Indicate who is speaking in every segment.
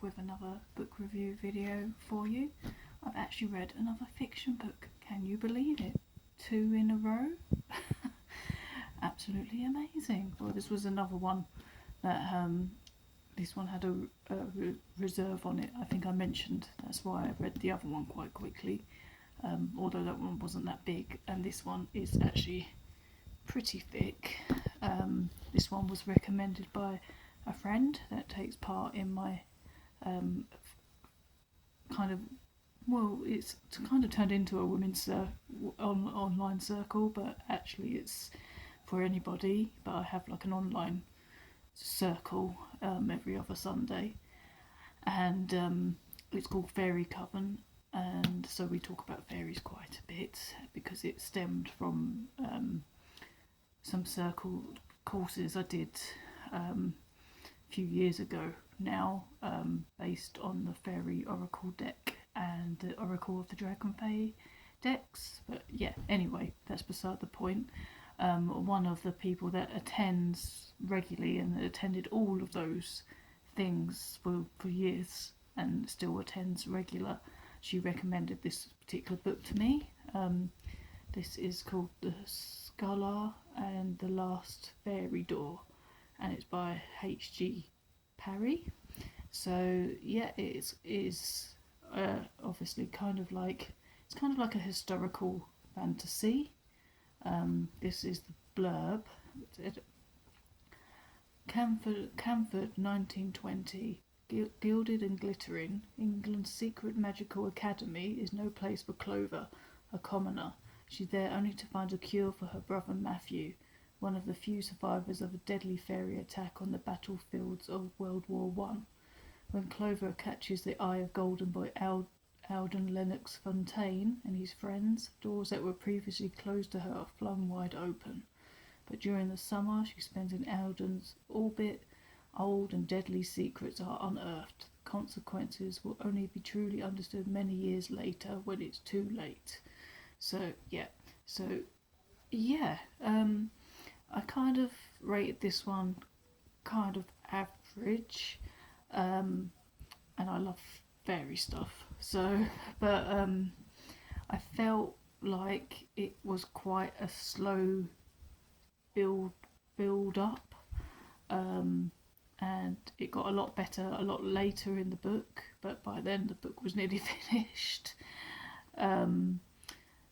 Speaker 1: with another book review video for you. I've actually read another fiction book. Can you believe it? 2 in a row. Absolutely amazing. Well, this was another one that this one had a reserve on it. I think I mentioned that's why I read the other one quite quickly, although that one wasn't that big, and this one is actually pretty thick. This one was recommended by a friend that takes part in my it's kind of turned into a women's online circle, but actually it's for anybody. But I have like an online circle every other Sunday, and it's called Fairy Coven, and so we talk about fairies quite a bit because it stemmed from some circle courses I did a few years ago now, based on the Fairy Oracle deck and the Oracle of the Dragon Fae decks. But yeah, anyway, that's beside the point. One of the people that attends regularly and attended all of those things for years and still attends regular, she recommended this particular book to me. This is called The Scalar and the Last Fairy Door, and it's by H.G. Parry. So yeah, it is obviously it's kind of like a historical fantasy. This is the blurb. Camford 1920. Gilded and glittering, England's secret magical academy is no place for Clover, a commoner. She's there only to find a cure for her brother Matthew, one of the few survivors of a deadly fairy attack on the battlefields of World War One. When Clover catches the eye of Golden Boy Alden Lennox Fontaine and his friends, doors that were previously closed to her are flung wide open. But during the summer she spends in Alden's orbit, old and deadly secrets are unearthed. The consequences will only be truly understood many years later when it's too late. I kind of rated this one kind of average, and I love fairy stuff. But I felt like it was quite a slow build up, and it got a lot better a lot later in the book. But by then the book was nearly finished.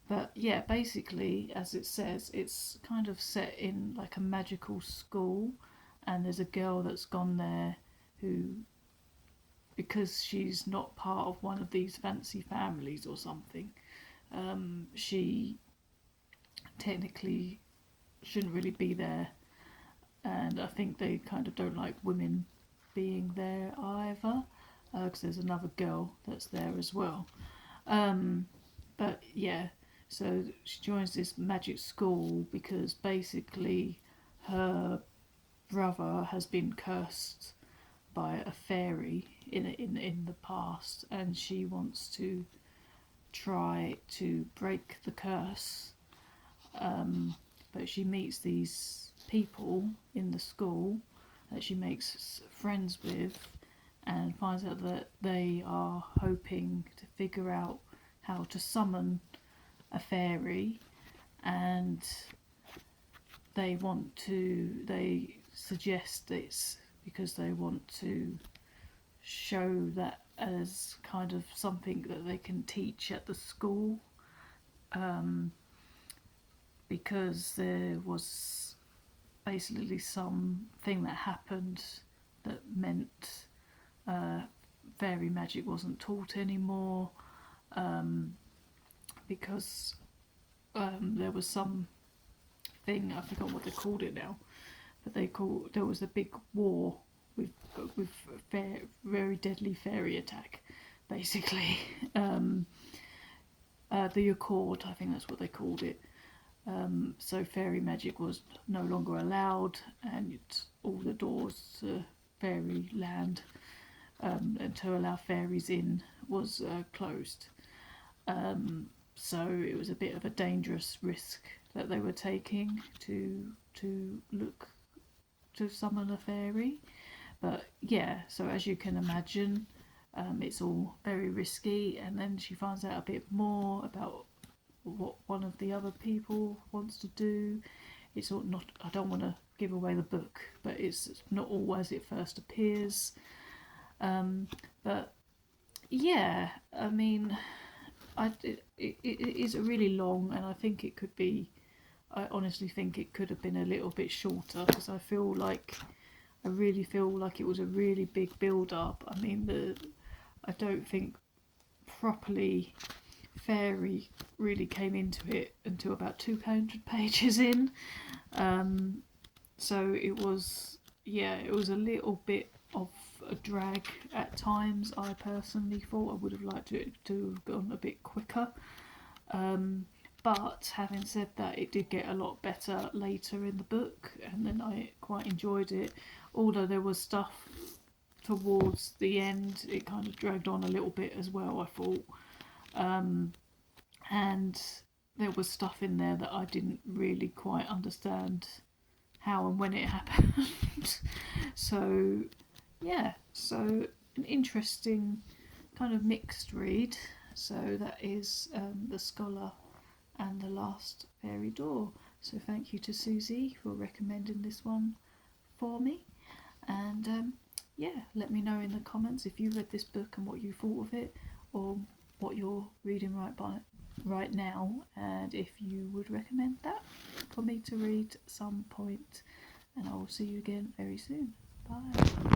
Speaker 1: But yeah, basically, as it says, it's kind of set in like a magical school, and there's a girl that's gone there who, because she's not part of one of these fancy families or something, she technically shouldn't really be there, and I think they kind of don't like women being there either, because there's another girl that's there as well. But yeah, so she joins this magic school because basically her brother has been cursed by a fairy in the past, and she wants to try to break the curse. But she meets these people in the school that she makes friends with, and finds out that they are hoping to figure out how to summon a fairy, and they suggest it's because they want to show that as kind of something that they can teach at the school, because there was basically something that happened that meant fairy magic wasn't taught anymore, because there was some thing, I forgot what they called it now, but there was a big war with very deadly fairy attack, basically. The Accord, I think that's what they called it. So fairy magic was no longer allowed, and all the doors to fairy land, and to allow fairies in, was closed. So it was a bit of a dangerous risk that they were taking to look to summon a fairy. But yeah, so as you can imagine, It's all very risky, and then she finds out a bit more about what one of the other people wants to do. It's all not. I don't want to give away the book, but it's not all as it first appears. But yeah, I mean, it is really long, and I think it could be. I honestly think it could have been a little bit shorter, because I really feel like it was a really big build up. I mean, I don't think properly faerie really came into it until about 200 pages in. So it was, yeah, it was a little bit of a drag at times. I personally thought I would have liked it to have gone a bit quicker. But having said that, it did get a lot better later in the book, and then I quite enjoyed it. Although there was stuff towards the end, it kind of dragged on a little bit as well, I thought. And there was stuff in there that I didn't really quite understand how and when it happened. So, yeah, so an interesting kind of mixed read. So that is The Scholar and The Last Fairy Door. So thank you to Susie for recommending this one for me. And yeah, let me know in the comments if you read this book and what you thought of it, or what you're reading right now, and if you would recommend that for me to read at some point. And I will see you again very soon. Bye.